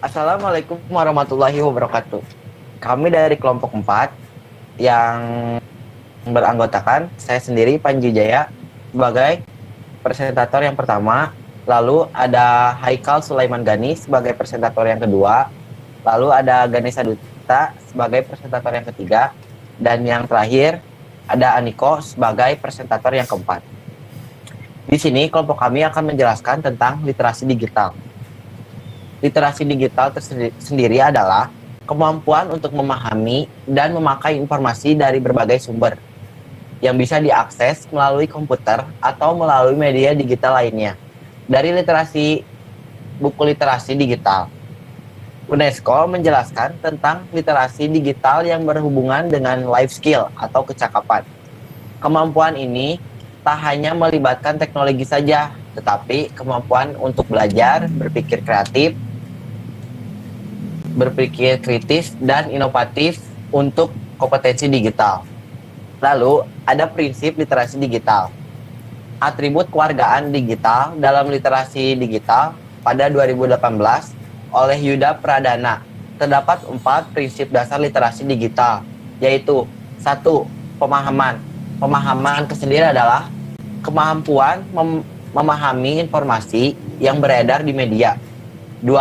Assalamualaikum warahmatullahi wabarakatuh. Kami dari kelompok 4 yang beranggotakan saya sendiri Panji Jaya sebagai presentator yang pertama, lalu ada Haikal Sulaiman Gani sebagai presentator yang kedua, lalu ada Ganesha Duta sebagai presentator yang ketiga, dan yang terakhir ada Aniko sebagai presentator yang keempat. Di sini kelompok kami akan menjelaskan tentang literasi digital. Literasi digital tersendiri adalah kemampuan untuk memahami dan memakai informasi dari berbagai sumber yang bisa diakses melalui komputer atau melalui media digital lainnya. Dari buku literasi digital, UNESCO menjelaskan tentang literasi digital yang berhubungan dengan life skill atau kecakapan. Kemampuan ini tak hanya melibatkan teknologi saja, tetapi kemampuan untuk belajar, berpikir kritis dan inovatif untuk kompetensi digital. Lalu, ada prinsip literasi digital. Atribut kewargaan digital dalam literasi digital pada 2018 oleh Yuda Pradana. Terdapat 4 prinsip dasar literasi digital, yaitu 1. Pemahaman. Pemahaman tersendiri adalah kemampuan memahami informasi yang beredar di media. 2.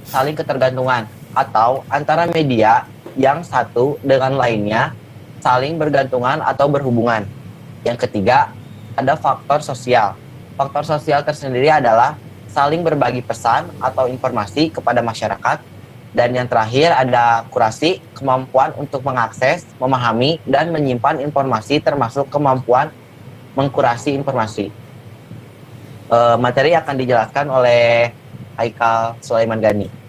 Saling ketergantungan atau antara media yang satu dengan lainnya saling bergantungan atau berhubungan. Yang ketiga, ada faktor sosial. Faktor sosial tersendiri adalah saling berbagi pesan atau informasi kepada masyarakat. Dan yang terakhir ada kurasi, kemampuan untuk mengakses, memahami, dan menyimpan informasi termasuk kemampuan mengkurasi informasi. Materi akan dijelaskan oleh Haikal Sulaiman Gani.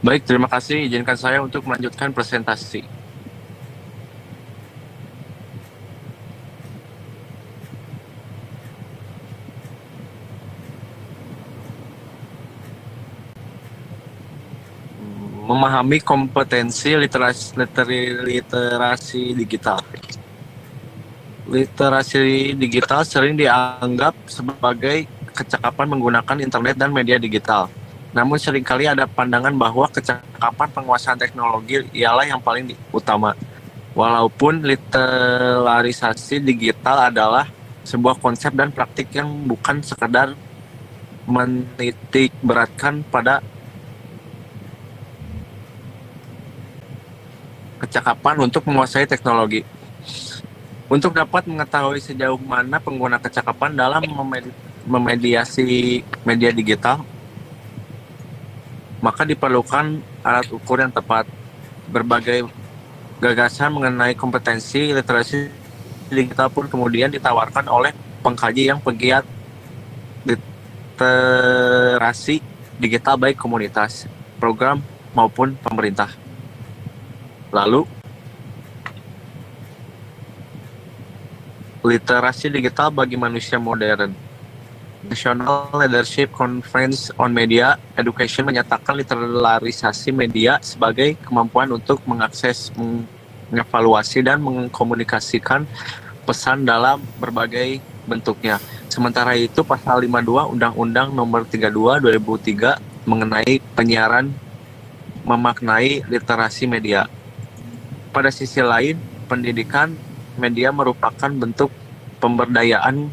Baik, terima kasih. Izinkan saya untuk melanjutkan presentasi. Memahami kompetensi literasi digital. Literasi digital sering dianggap sebagai kecakapan menggunakan internet dan media digital. Namun seringkali ada pandangan bahwa kecakapan penguasaan teknologi ialah yang paling utama. Walaupun literarisasi digital adalah sebuah konsep dan praktik yang bukan sekedar menitik beratkan pada kecakapan untuk menguasai teknologi. Untuk dapat mengetahui sejauh mana pengguna kecakapan dalam memediasi media digital, maka diperlukan alat ukur yang tepat. Berbagai gagasan mengenai kompetensi literasi digital pun kemudian ditawarkan oleh pengkaji yang pegiat literasi digital baik komunitas, program maupun pemerintah. Lalu, literasi digital bagi manusia modern. National Leadership Conference on Media Education menyatakan literarisasi media sebagai kemampuan untuk mengakses, mengevaluasi, dan mengkomunikasikan pesan dalam berbagai bentuknya. Sementara itu, Pasal 52 Undang-Undang Nomor 32 2003 mengenai penyiaran memaknai literasi media. Pada sisi lain, pendidikan media merupakan bentuk pemberdayaan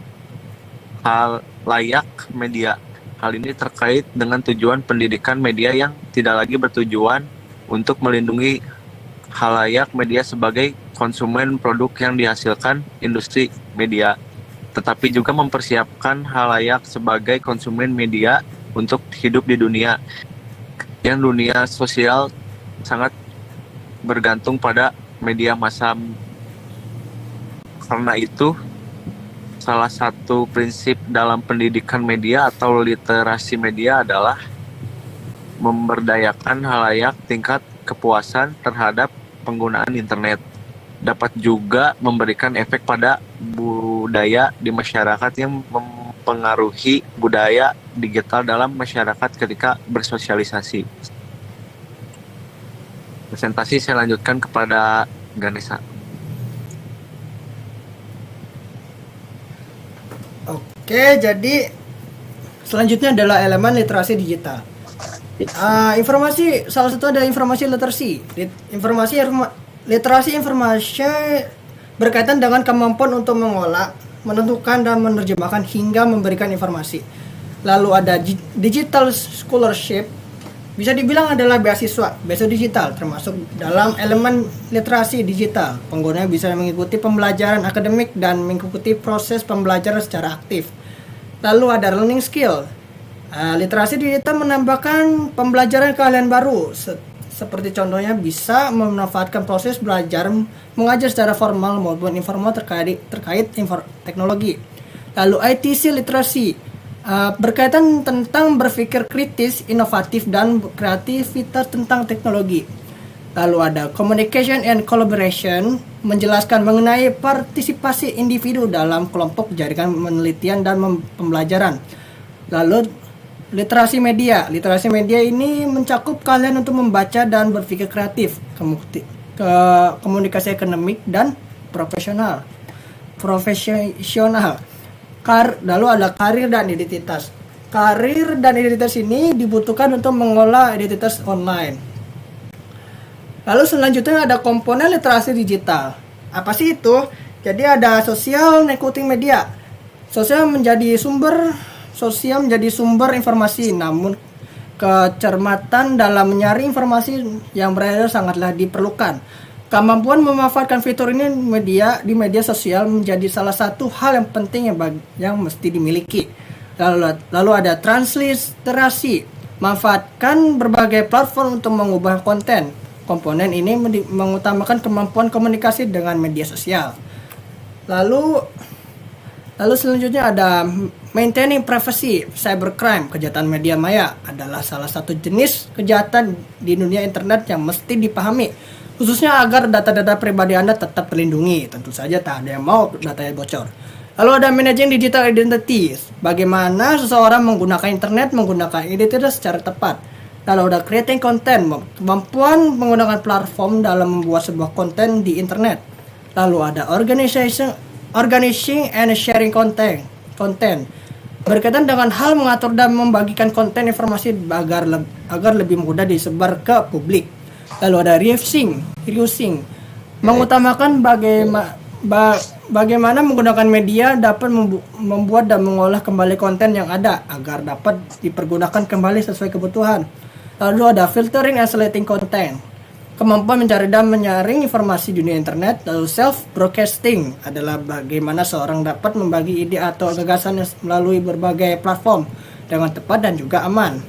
halayak media. Hal ini terkait dengan tujuan pendidikan media yang tidak lagi bertujuan untuk melindungi halayak media sebagai konsumen produk yang dihasilkan industri media, tetapi juga mempersiapkan halayak sebagai konsumen media untuk hidup di dunia yang dunia sosial sangat bergantung pada media massa. Karena itu, salah satu prinsip dalam pendidikan media atau literasi media adalah memberdayakan halayak tingkat kepuasan terhadap penggunaan internet. Dapat juga memberikan efek pada budaya di masyarakat yang mempengaruhi budaya digital dalam masyarakat ketika bersosialisasi. Presentasi saya lanjutkan kepada Ganesha. Oke, jadi selanjutnya adalah elemen literasi digital. Informasi salah satu ada informasi literasi. Literasi informasi berkaitan dengan kemampuan untuk mengolah, menentukan dan menerjemahkan hingga memberikan informasi. Lalu ada digital scholarship, bisa dibilang adalah beasiswa digital, termasuk dalam elemen literasi digital. Pengguna bisa mengikuti pembelajaran akademik dan mengikuti proses pembelajaran secara aktif. Lalu ada learning skill. Literasi digital menambahkan pembelajaran keahlian baru, seperti contohnya bisa memanfaatkan proses belajar mengajar secara formal maupun informal terkait teknologi. Lalu ITC literasi, berkaitan tentang berpikir kritis, inovatif, dan kreativitas tentang teknologi. Lalu ada communication and collaboration, menjelaskan mengenai partisipasi individu dalam kelompok jaringan penelitian dan pembelajaran. Lalu literasi media ini mencakup kalian untuk membaca dan berpikir kreatif, komunikasi akademik dan profesional. Lalu ada karir dan identitas. Karir dan identitas ini dibutuhkan untuk mengolah identitas online. Lalu selanjutnya ada komponen literasi digital. Apa sih itu? Jadi ada social networking media. Sosial menjadi sumber informasi, namun kecermatan dalam menyaring informasi yang beredar sangatlah diperlukan. Kemampuan memanfaatkan fitur ini di media sosial menjadi salah satu hal yang penting yang mesti dimiliki. Lalu ada transliterasi, manfaatkan berbagai platform untuk mengubah konten. Komponen ini mengutamakan kemampuan komunikasi dengan media sosial. Lalu selanjutnya ada maintaining privacy. Cybercrime, kejahatan media maya, adalah salah satu jenis kejahatan di dunia internet yang mesti dipahami, khususnya agar data-data pribadi Anda tetap terlindungi. Tentu saja tak ada yang mau datanya bocor. Lalu ada managing digital identity, bagaimana seseorang menggunakan internet, menggunakan identitas secara tepat. Lalu ada creating content, kemampuan menggunakan platform dalam membuat sebuah konten di internet. Lalu ada organizing and sharing content, berkaitan dengan hal mengatur dan membagikan konten informasi agar lebih mudah disebar ke publik. Lalu ada reusing, mengutamakan bagaimana menggunakan media dapat membuat dan mengolah kembali konten yang ada agar dapat dipergunakan kembali sesuai kebutuhan. Lalu ada filtering and selecting content, kemampuan mencari dan menyaring informasi dunia internet. Lalu self-broadcasting adalah bagaimana seorang dapat membagi ide atau gagasan melalui berbagai platform dengan tepat dan juga aman.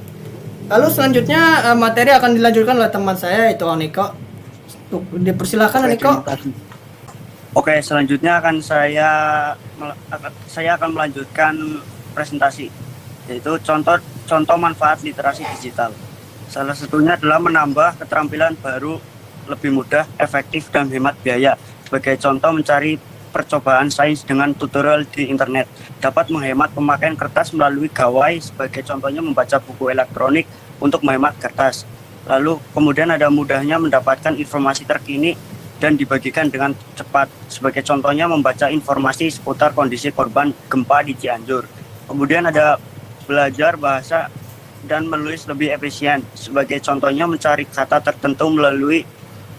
Lalu selanjutnya materi akan dilanjutkan oleh teman saya, yaitu Aniko. Dipersilakan Aniko. Oke, selanjutnya saya akan melanjutkan presentasi, yaitu contoh manfaat literasi digital. Salah satunya adalah menambah keterampilan baru, lebih mudah, efektif, dan hemat biaya. Sebagai contoh, mencari percobaan sains dengan tutorial di internet. Dapat menghemat pemakaian kertas melalui gawai, sebagai contohnya membaca buku elektronik untuk menghemat kertas. Lalu kemudian ada mudahnya mendapatkan informasi terkini dan dibagikan dengan cepat. Sebagai contohnya membaca informasi seputar kondisi korban gempa di Cianjur. Kemudian ada belajar bahasa dan menulis lebih efisien. Sebagai contohnya mencari kata tertentu melalui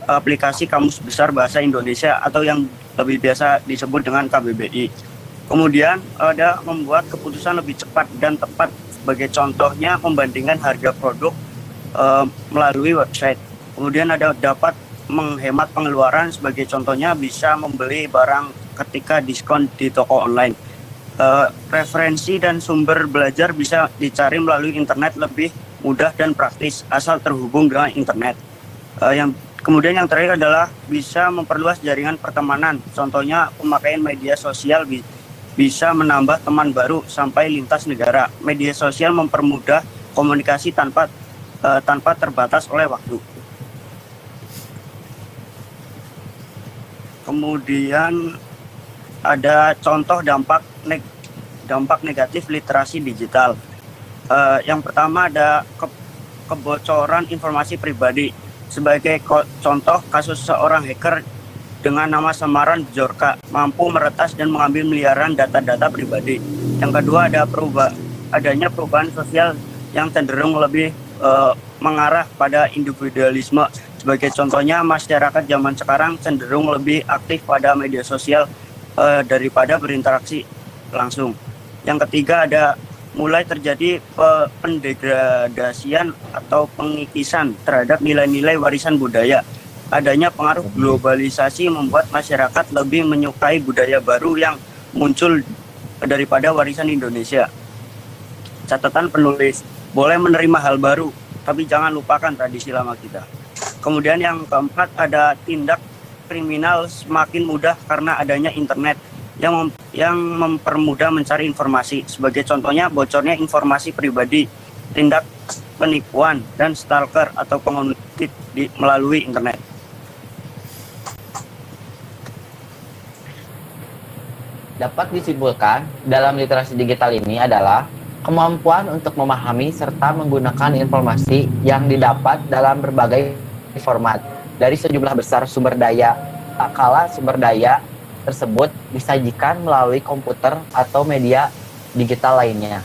aplikasi Kamus Besar Bahasa Indonesia atau yang lebih biasa disebut dengan KBBI. Kemudian ada membuat keputusan lebih cepat dan tepat. Sebagai contohnya membandingkan harga produk melalui website. Kemudian ada dapat menghemat pengeluaran. Sebagai contohnya bisa membeli barang ketika diskon di toko online. Referensi dan sumber belajar bisa dicari melalui internet lebih mudah dan praktis asal terhubung dengan internet. Kemudian yang terakhir adalah bisa memperluas jaringan pertemanan. Contohnya pemakaian media sosial bisa menambah teman baru sampai lintas negara. Media sosial mempermudah komunikasi tanpa terbatas oleh waktu. Kemudian ada contoh dampak negatif literasi digital. Yang pertama ada kebocoran informasi pribadi. Sebagai contoh, kasus seorang hacker dengan nama samaran Bjorka mampu meretas dan mengambil miliaran data-data pribadi. Yang kedua ada adanya perubahan sosial yang cenderung lebih mengarah pada individualisme. Sebagai contohnya, masyarakat zaman sekarang cenderung lebih aktif pada media sosial daripada berinteraksi langsung. Yang ketiga, ada mulai terjadi pendegradasian atau pengikisan terhadap nilai-nilai warisan budaya. Adanya pengaruh globalisasi membuat masyarakat lebih menyukai budaya baru yang muncul daripada warisan Indonesia. Catatan penulis, boleh menerima hal baru, tapi jangan lupakan tradisi lama kita. Kemudian yang keempat, ada tindak kriminal semakin mudah karena adanya internet yang mempermudah mencari informasi. Sebagai contohnya, bocornya informasi pribadi, tindak penipuan, dan stalker atau penguntit melalui internet. Dapat disimpulkan, dalam literasi digital ini adalah kemampuan untuk memahami serta menggunakan informasi yang didapat dalam berbagai format dari sejumlah besar sumber daya. Tak kala sumber daya tersebut disajikan melalui komputer atau media digital lainnya.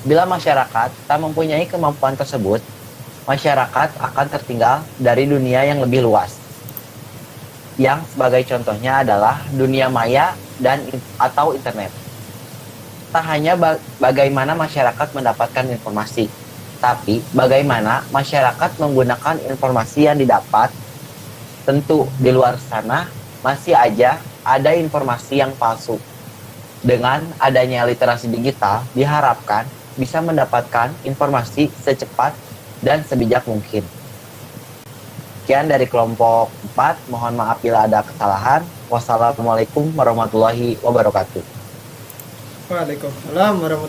Bila masyarakat tak mempunyai kemampuan tersebut, masyarakat akan tertinggal dari dunia yang lebih luas. Yang sebagai contohnya adalah dunia maya dan atau internet. Tak hanya bagaimana masyarakat mendapatkan informasi, tapi bagaimana masyarakat menggunakan informasi yang didapat. Tentu di luar sana masih aja ada informasi yang palsu. Dengan adanya literasi digital, diharapkan bisa mendapatkan informasi secepat dan sebijak mungkin. Sekian dari kelompok 4, mohon maaf bila ada kesalahan. Wassalamualaikum warahmatullahi wabarakatuh. Waalaikumsalam warahmatullahi